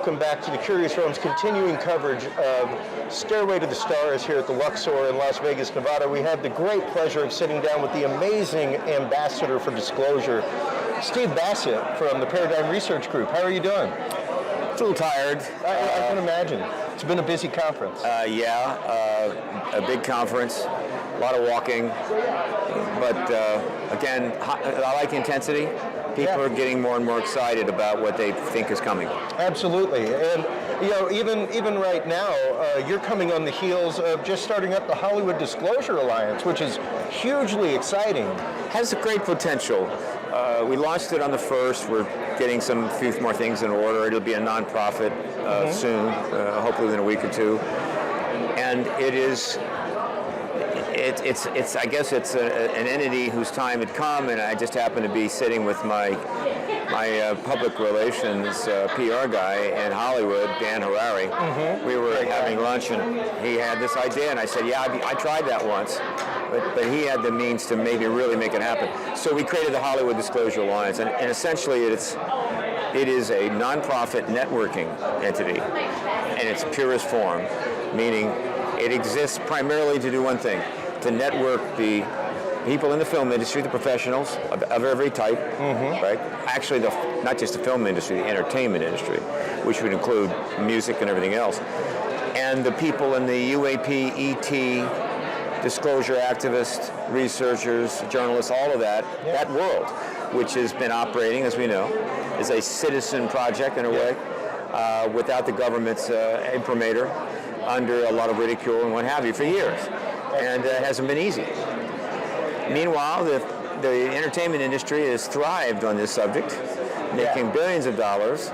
welcome back to the Curious Realm's continuing coverage of Stairway to the Stars here at the Luxor in Las Vegas, Nevada. We have the great pleasure of sitting down with the amazing ambassador for disclosure, Steve Bassett from the Paradigm Research Group. How are you doing? A little tired. I can imagine. It's been a busy conference. A big conference, a lot of walking, but again, I like the intensity. People are getting more and more excited about what they think is coming. Absolutely, and even right now, you're coming on the heels of just starting up the Hollywood Disclosure Alliance, which is hugely exciting. Has a great potential. We launched it on the 1st. We're getting some few more things in order. It'll be a nonprofit soon, hopefully within a week or two. And it's I guess it's an entity whose time had come, and I just happened to be sitting with my public relations PR guy in Hollywood, Dan Harari. We were having lunch, and he had this idea, and I said, yeah, I tried that once, but he had the means to maybe really make it happen. So we created the Hollywood Disclosure Alliance, and essentially it is a nonprofit networking entity in its purest form, meaning it exists primarily to do one thing: to network the people in the film industry, the professionals of every type, right? Actually, not just the film industry, the entertainment industry, which would include music and everything else, and the people in the UAP, ET, disclosure activists, researchers, journalists, all of that world, which has been operating, as we know, as a citizen project in a way, without the government's imprimatur, under a lot of ridicule and what have you for years. And it hasn't been easy. Meanwhile, the entertainment industry has thrived on this subject, making billions of dollars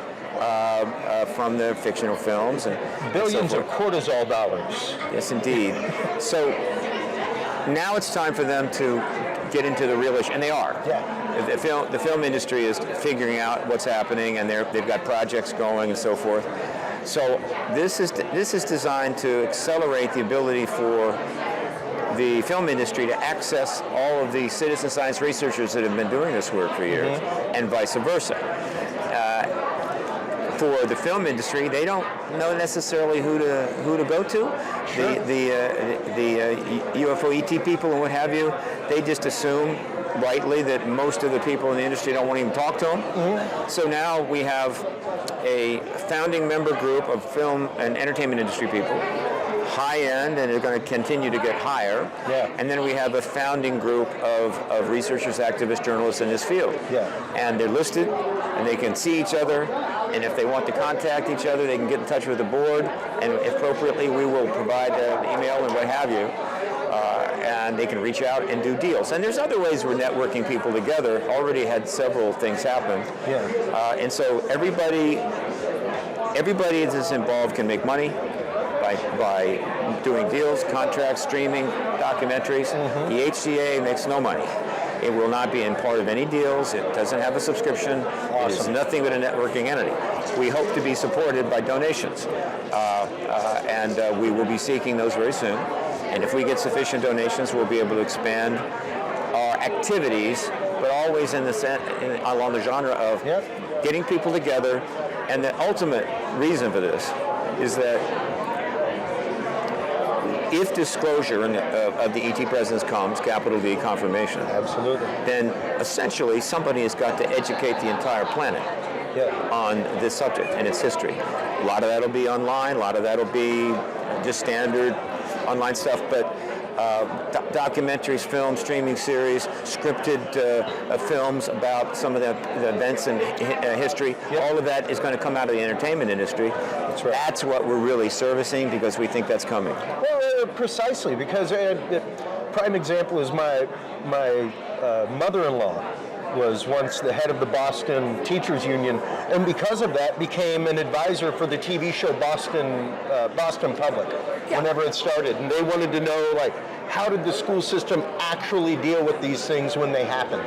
from their fictional films. And billions of cortisol dollars. Yes, indeed. So now it's time for them to get into the real issue, and they are. The film industry is figuring out what's happening, and they've got projects going and so forth. So this is designed to accelerate the ability for the film industry to access all of the citizen science researchers that have been doing this work for years, and vice versa. For the film industry, they don't know necessarily who to go to. Sure. The UFO ET people and what have you, they just assume rightly that most of the people in the industry don't want to even talk to them. So now we have a founding member group of film and entertainment industry people, high end, and they're going to continue to get higher. And then we have a founding group of researchers, activists, journalists in this field. And they're listed, and they can see each other, and if they want to contact each other, they can get in touch with the board, and appropriately we will provide email and what have you. And they can reach out and do deals. And there's other ways we're networking people together. Already had several things happen. And so everybody that's involved can make money by doing deals, contracts, streaming, documentaries. The HCA makes no money. It will not be in part of any deals. It doesn't have a subscription. It is nothing but a networking entity. We hope to be supported by donations, and we will be seeking those very soon. And if we get sufficient donations, we'll be able to expand our activities, but always along the genre of getting people together. And the ultimate reason for this is that if disclosure of the ET presence comes, capital D, confirmation, then essentially somebody has got to educate the entire planet on this subject and its history. A lot of that will be online, a lot of that will be just standard online stuff, but documentaries, films, streaming series, scripted films about some of the events in history, all of that is going to come out of the entertainment industry. That's what we're really servicing, because we think that's coming. Well, precisely, because prime example is my mother-in-law was once the head of the Boston Teachers Union, and because of that became an advisor for the TV show Boston Public whenever it started. And they wanted to know, like, how did the school system actually deal with these things when they happen?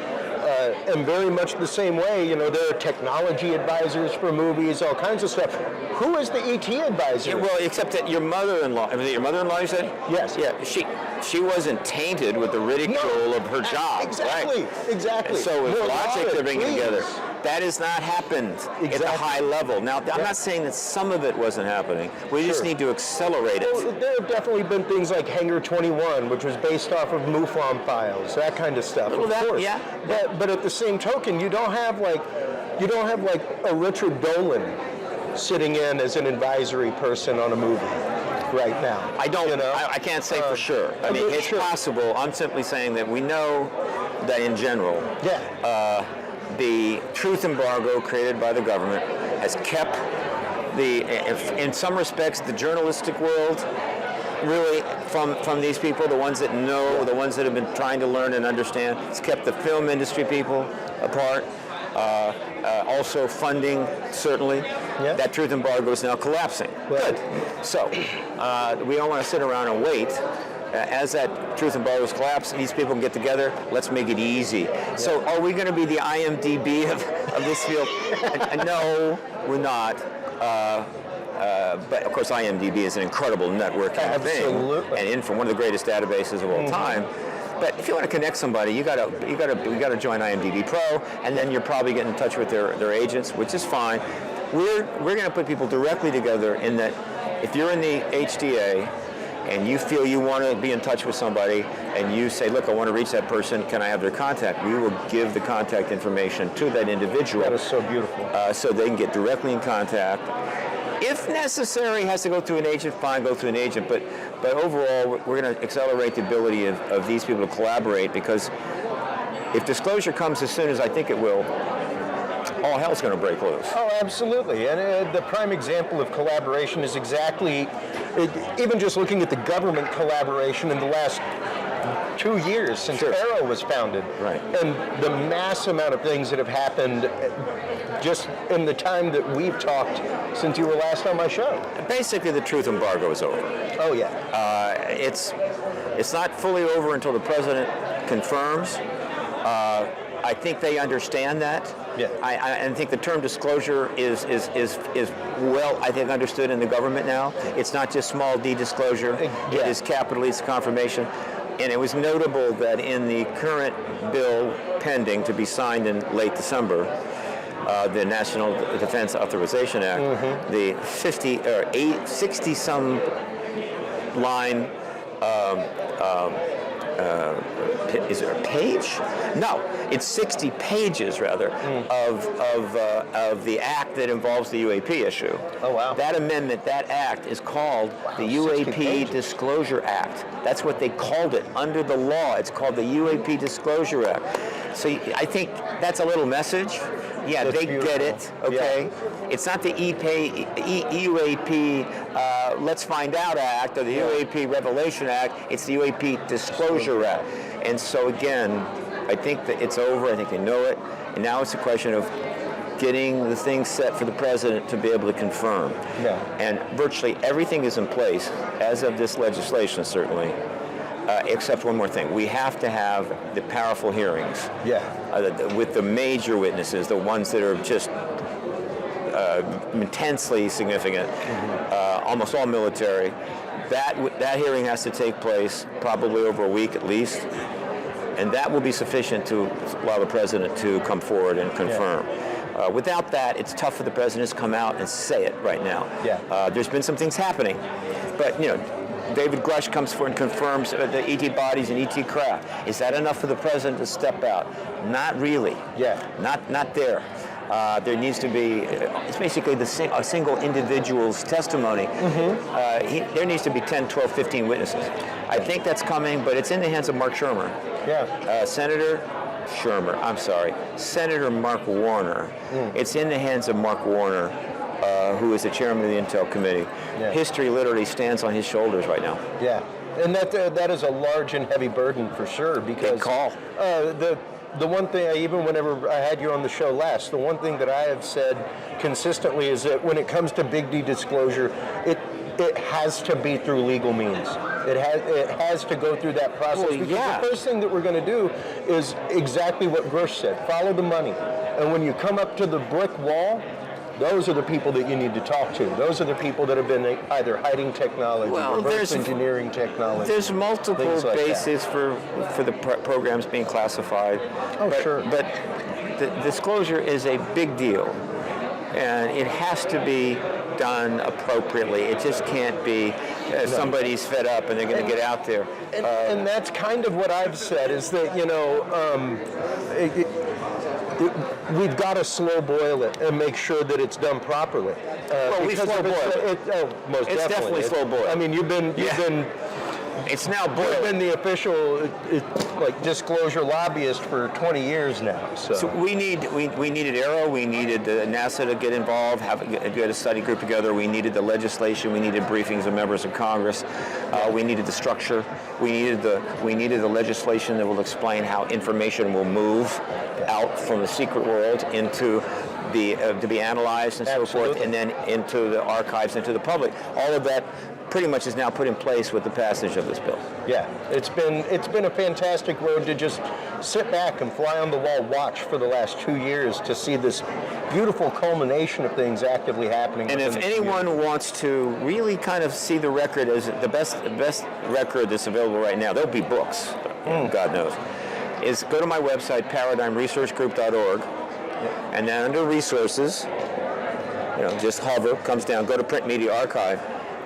And very much the same way, there are technology advisors for movies, all kinds of stuff. Who is the ET advisor? Well, except that your mother-in-law, you said? Yes. Yeah, she wasn't tainted with the ridicule of her job. Exactly. And so it's logic they're bringing together. That has not happened at the Exactly. high level. Now, I'm not saying that some of it wasn't happening. We just need to accelerate it. Well, there have definitely been things like Hangar 21, which was based off of MUFON files, that kind of stuff. Well, of course. yeah. But at the same token, you don't have like a Richard Dolan sitting in as an advisory person on a movie right now. I don't. You know? I can't say for sure. I mean, it's sure. possible. I'm simply saying that we know that in general, the truth embargo created by the government has kept in some respects, the journalistic world really from these people, the ones that know, the ones that have been trying to learn and understand. It's kept the film industry people apart. Also funding, certainly. Yeah. That truth embargo is now collapsing. Right. Good. So we don't want to sit around and wait. As that truth embargo is collapsed, these people can get together. Let's make it easy. Yeah. So are we going to be the IMDb of this field? No, we're not. But of course, IMDb is an incredible networking thing, and from one of the greatest databases of all time. But if you want to connect somebody, you gotta join IMDb Pro, and then you're probably getting in touch with their agents, which is fine. We're going to put people directly together in that if you're in the HDA and you feel you want to be in touch with somebody and you say, look, I want to reach that person, can I have their contact? We will give the contact information to that individual. That is so beautiful. So they can get directly in contact. If necessary, has to go through an agent, fine, go through an agent. But overall, we're going to accelerate the ability of these people to collaborate, because if disclosure comes as soon as I think it will, all hell's going to break loose. Oh, absolutely. And the prime example of collaboration is even just looking at the government collaboration in the last 2 years since Arrow was founded. Right. And the mass amount of things that have happened just in the time that we've talked since you were last on my show. Basically, the truth embargo is over. Oh, yeah. It's not fully over until the president confirms. I think they understand that. Yeah. I think the term disclosure is well, I think, understood in the government now. It's not just small d disclosure. Yeah. It is capital E, it's confirmation. And it was notable that in the current bill pending to be signed in late December, the National Defense Authorization Act, the 60-some line, is there a page? No, it's 60 pages rather of the act that involves the UAP issue. Oh wow! That amendment, that act, is called the UAP Disclosure Act. That's what they called it under the law. It's called the UAP Disclosure Act. So I think that's a little message. Yeah, that's they beautiful. Get it. Okay, yeah. It's not the UAP Let's Find Out Act or the UAP Revelation Act. It's the UAP Disclosure Act. And so again, I think that it's over. I think they know it. And now it's a question of getting the thing set for the president to be able to confirm. Yeah. And virtually everything is in place as of this legislation, certainly. Except one more thing. We have to have the powerful hearings. Yeah. With the major witnesses, the ones that are just intensely significant, almost all military. That hearing has to take place probably over a week at least, and that will be sufficient to allow the president to come forward and confirm. Yeah. Without that, it's tough for the president to come out and say it right now. Yeah. There's been some things happening, but David Grush comes forward and confirms the ET bodies and ET craft. Is that enough for the president to step out? Not really. Yeah. Not there. There needs to be, it's basically a single individual's testimony. There needs to be 10, 12, 15 witnesses. I think that's coming, but it's in the hands of Mark Shermer. Yeah. Senator Mark Warner. It's in the hands of Mark Warner, who is the chairman of the Intel Committee. Yeah. History literally stands on his shoulders right now. Yeah. And that is a large and heavy burden for sure, because Good call. The one thing, even whenever I had you on the show last, the one thing that I have said consistently is that when it comes to big D disclosure, it has to be through legal means. It has to go through that process. Well, because yeah. the first thing that we're going to do is exactly what Grush said: follow the money. And when you come up to the brick wall, those are the people that you need to talk to. Those are the people that have been either hiding technology, reverse engineering technology. There's multiple bases for the programs being classified. Oh, sure. But the disclosure is a big deal, and it has to be done appropriately. It just can't be somebody's fed up and they're going to get out there. And that's kind of what I've said, is that, we've got to slow boil it and make sure that it's done properly. Well, we slow boil it. Most It's definitely slow boil. I mean, you've been it's now I've boiled. been the official disclosure lobbyist for 20 years now. So we needed Arrow, we needed NASA to get involved, get a study group together. We needed the legislation, we needed briefings of members of Congress. We needed the structure. We needed the legislation that will explain how information will move out from the secret world into to be analyzed and so forth, and then into the archives, into the public. All of that pretty much is now put in place with the passage of this bill. Yeah, it's been a fantastic road to just sit back and fly on the wall watch for the last 2 years to see this beautiful culmination of things actively happening. And if anyone wants to really kind of see the record as the best record that's available right now, there'll be books, God knows, is go to my website, paradigmresearchgroup.org, and then under resources, just hover, comes down, go to print media archive,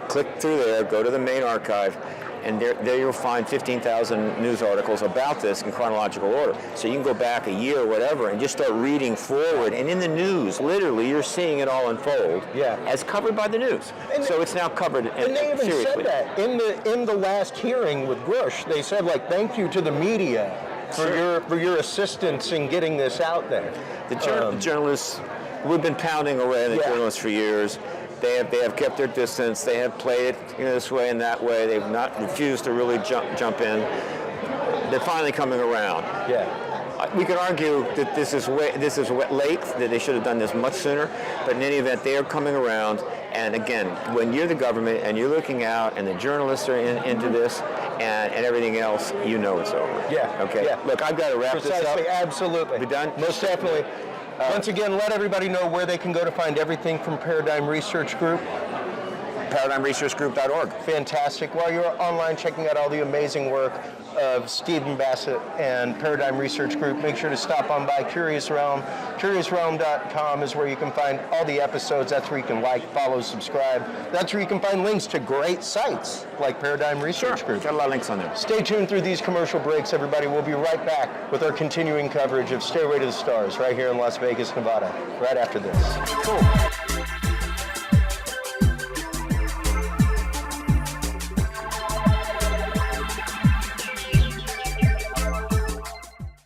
click through there, go to the main archive, and there you'll find 15,000 news articles about this in chronological order. So you can go back a year or whatever and just start reading forward. And in the news, literally, you're seeing it all unfold as covered by the news. And so it's now covered and they even seriously. said that in the last hearing with Bush. They said, thank you to the media for your assistance in getting this out there. The journalists, we've been pounding away on the journalists for years. They have kept their distance. They have played it this way and that way. They've not refused to really jump in. They're finally coming around. Yeah. We could argue that this is late, that they should have done this much sooner. But in any event, they are coming around. And again, when you're the government and you're looking out, and the journalists are into this, and everything else, it's over. Yeah. Okay. Yeah. Look, I've got to wrap Precisely. this up. Absolutely. We done? Most definitely. Once again, let everybody know where they can go to find everything from Paradigm Research Group. ParadigmResearchGroup.org. Fantastic. While you're online checking out all the amazing work of Steven Bassett and Paradigm Research Group, make sure to stop on by Curious Realm. CuriousRealm.com is where you can find all the episodes. That's where you can follow, subscribe. That's where you can find links to great sites like Paradigm Research Group. Got a lot of links on there. Stay tuned through these commercial breaks, everybody. We'll be right back with our continuing coverage of Stairway to the Stars right here in Las Vegas, Nevada, right after this. Cool.